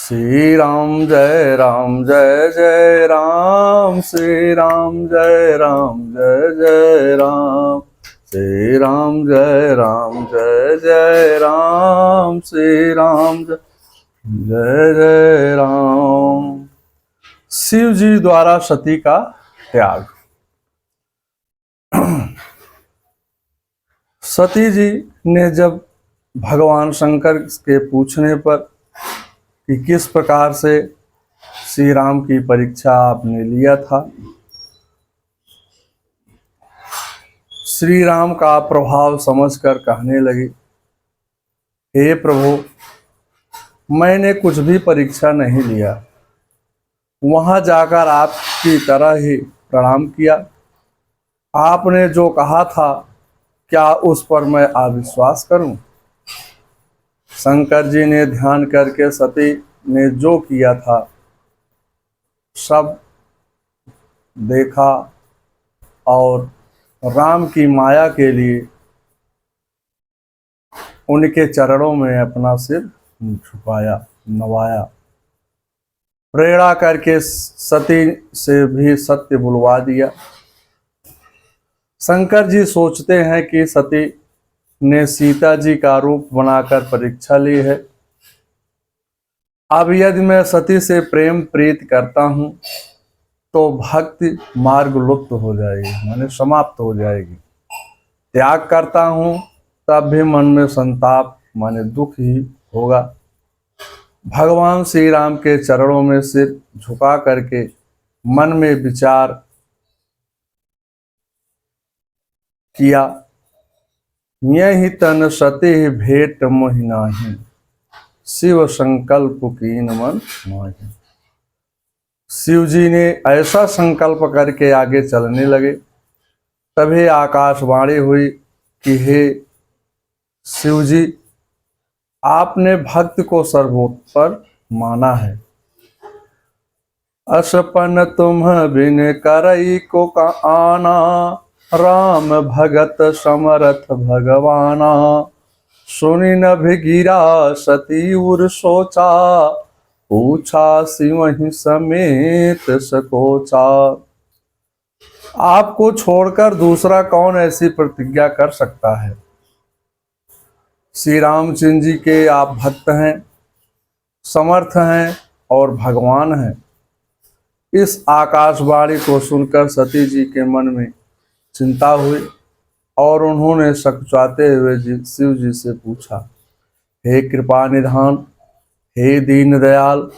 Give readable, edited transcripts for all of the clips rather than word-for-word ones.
श्री राम जय जय राम, श्री राम जय जय राम, श्री राम जय जय राम, श्री राम जय जय राम। शिव जी द्वारा सती का त्याग। सती जी ने जब भगवान शंकर के पूछने पर कि किस प्रकार से श्री राम की परीक्षा आपने लिया था, श्री राम का प्रभाव समझकर कहने लगी, हे प्रभु, मैंने कुछ भी परीक्षा नहीं लिया, वहां जाकर आपकी तरह ही प्रणाम किया। आपने जो कहा था क्या उस पर मैं अविश्वास करूं? शंकर जी ने ध्यान करके सती ने जो किया था सब देखा और राम की माया के लिए उनके चरणों में अपना सिर झुकाया, नवाया। प्रेरणा करके सती से भी सत्य बुलवा दिया। शंकर जी सोचते हैं कि सती ने सीता जी का रूप बनाकर परीक्षा ली है। अब यदि मैं सती से प्रेम प्रीत करता हूं तो भक्ति मार्ग लुप्त हो जाएगी, माने समाप्त हो जाएगी। त्याग करता हूं तब भी मन में संताप माने दुख ही होगा। भगवान श्री राम के चरणों में सिर झुका करके मन में विचार किया, यही तन सती भेंट मोहि नाही, शिव संकल्प कीन मन माही। शिव जी ने ऐसा संकल्प करके आगे चलने लगे। तभी आकाशवाणी हुई कि हे शिव जी, आपने भक्त को सर्वोत्तर माना है। असपन तुम बिन करई को का आना, राम भगत समरथ भगवाना। सुनि नभि गिरा सती उर सोचा, पूछा सिंह समेत सकोचा। आपको छोड़कर दूसरा कौन ऐसी प्रतिज्ञा कर सकता है? श्री रामचंद्र जी के आप भक्त हैं, समर्थ हैं और भगवान हैं। इस आकाशवाणी को सुनकर सती जी के मन में चिंता हुई और उन्होंने सकचाते हुए शिव जी से पूछा, हे कृपा निधान, हे दीन दयाल,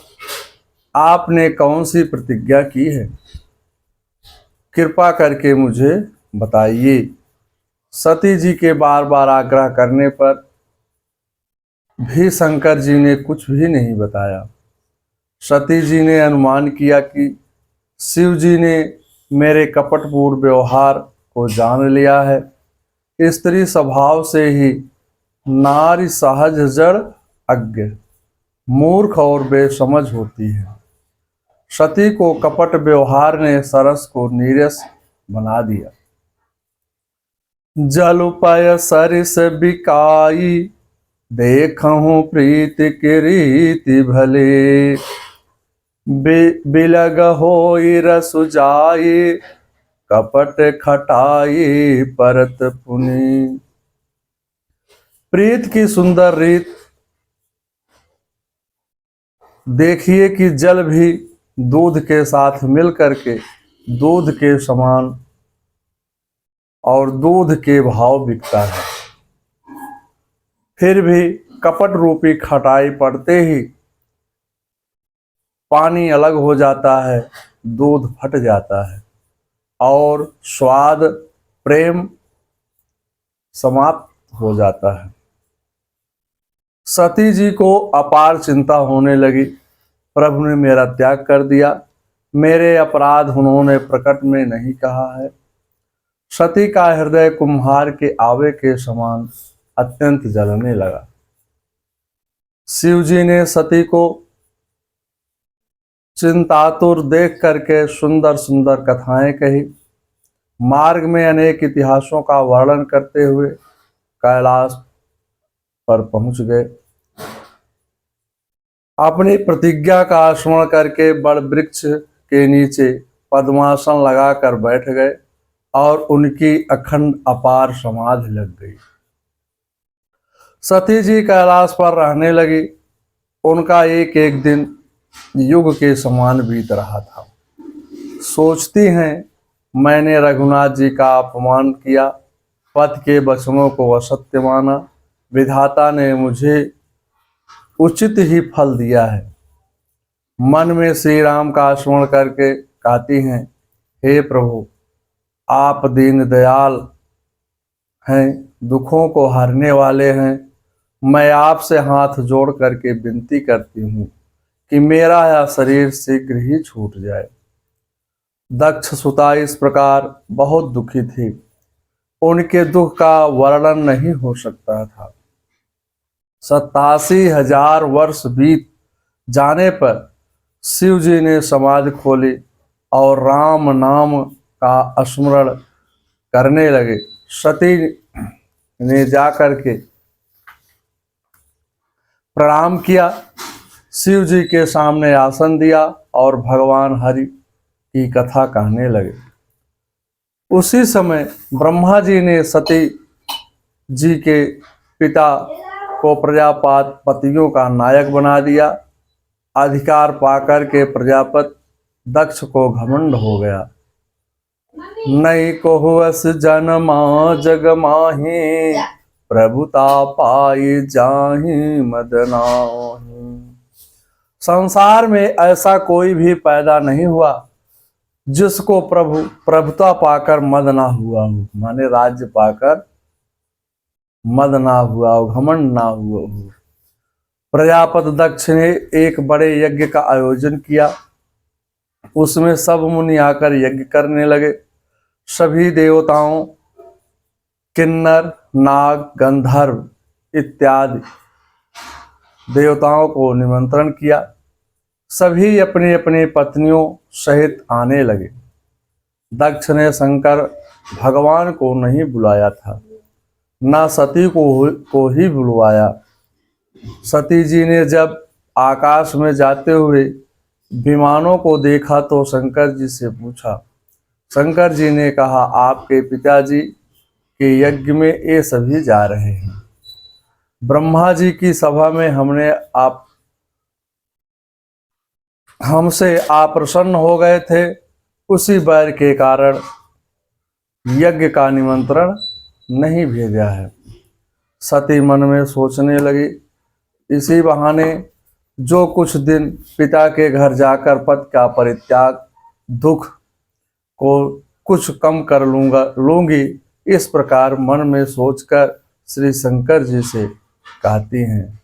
आपने कौन सी प्रतिज्ञा की है? कृपा करके मुझे बताइए। सती जी के बार बार आग्रह करने पर भी शंकर जी ने कुछ भी नहीं बताया। सती जी ने अनुमान किया कि शिव जी ने मेरे कपटपूर्ण व्यवहार को जान लिया है। स्त्री स्वभाव से ही नारी सहज जड़ अज्ञ, मूर्ख और बेसमझ होती है। सती को कपट व्यवहार ने सरस को नीरस बना दिया। जलुपय सरिस बिकाई, देखहूं प्रीत की रीति भले। बिलग होई रसु जाई, कपट खटाई परत पुनि। प्रीत की सुंदर रीत देखिए कि जल भी दूध के साथ मिल करके दूध के समान और दूध के भाव बिकता है। फिर भी कपट रूपी खटाई पड़ते ही पानी अलग हो जाता है, दूध फट जाता है और स्वाद प्रेम समाप्त हो जाता है। सती जी को अपार चिंता होने लगी। प्रभु ने मेरा त्याग कर दिया, मेरे अपराध उन्होंने प्रकट में नहीं कहा है। सती का हृदय कुम्हार के आवे के समान अत्यंत जलने लगा। शिव जी ने सती को चिंतातुर देख करके सुंदर सुंदर कथाएं कही। मार्ग में अनेक इतिहासों का वर्णन करते हुए कैलाश पर पहुंच गए। अपनी प्रतिज्ञा का स्मरण करके बड़ वृक्ष के नीचे पद्मासन लगाकर बैठ गए और उनकी अखंड अपार समाधि लग गई। सती जी कैलाश पर रहने लगी। उनका एक एक दिन युग के समान बीत रहा था। सोचती हैं, मैंने रघुनाथ जी का अपमान किया, पति के वचनों को असत्य माना, विधाता ने मुझे उचित ही फल दिया है। मन में श्री राम का स्मरण करके कहती हैं, हे प्रभु, आप दीन दयाल हैं, दुखों को हरने वाले हैं। मैं आपसे हाथ जोड़ करके विनती करती हूँ कि मेरा यह शरीर शीघ्र ही छूट जाए। दक्ष सुता इस प्रकार बहुत दुखी थी। उनके दुख का वर्णन नहीं हो सकता था। 87,000 वर्ष बीत जाने पर शिव जी ने समाधि खोली और राम नाम का स्मरण करने लगे। सती ने जाकर के प्रणाम किया, शिव जी के सामने आसन दिया और भगवान हरि की कथा कहने लगे। उसी समय ब्रह्मा जी ने सती जी के पिता को प्रजापतियों का नायक बना दिया। अधिकार पाकर के प्रजापति दक्ष को घमंड हो गया। नहीं कोहवस जनमा जग माही, प्रभुता पाई जाहि मदनाहि। संसार में ऐसा कोई भी पैदा नहीं हुआ जिसको प्रभुता पाकर मद ना हुआ हो, माने राज्य पाकर मद ना हुआ हो, घमंड ना हुआ हो। प्रजापति दक्ष ने एक बड़े यज्ञ का आयोजन किया। उसमें सब मुनि आकर यज्ञ करने लगे। सभी देवताओं, किन्नर, नाग, गंधर्व इत्यादि देवताओं को निमंत्रण किया। सभी अपनी अपनी पत्नियों सहित आने लगे। दक्ष ने शंकर भगवान को नहीं बुलाया था, ना सती को ही बुलवाया। सती जी ने जब आकाश में जाते हुए विमानों को देखा तो शंकर जी से पूछा। शंकर जी ने कहा, आपके पिताजी के यज्ञ में ये सभी जा रहे हैं। ब्रह्मा जी की सभा में हमसे आप प्रसन्न हो गए थे, उसी बैर के कारण यज्ञ का निमंत्रण नहीं भेजा है। सती मन में सोचने लगी, इसी बहाने जो कुछ दिन पिता के घर जाकर पति का परित्याग दुख को कुछ कम कर लूंगी। इस प्रकार मन में सोचकर श्री शंकर जी से कहती हैं,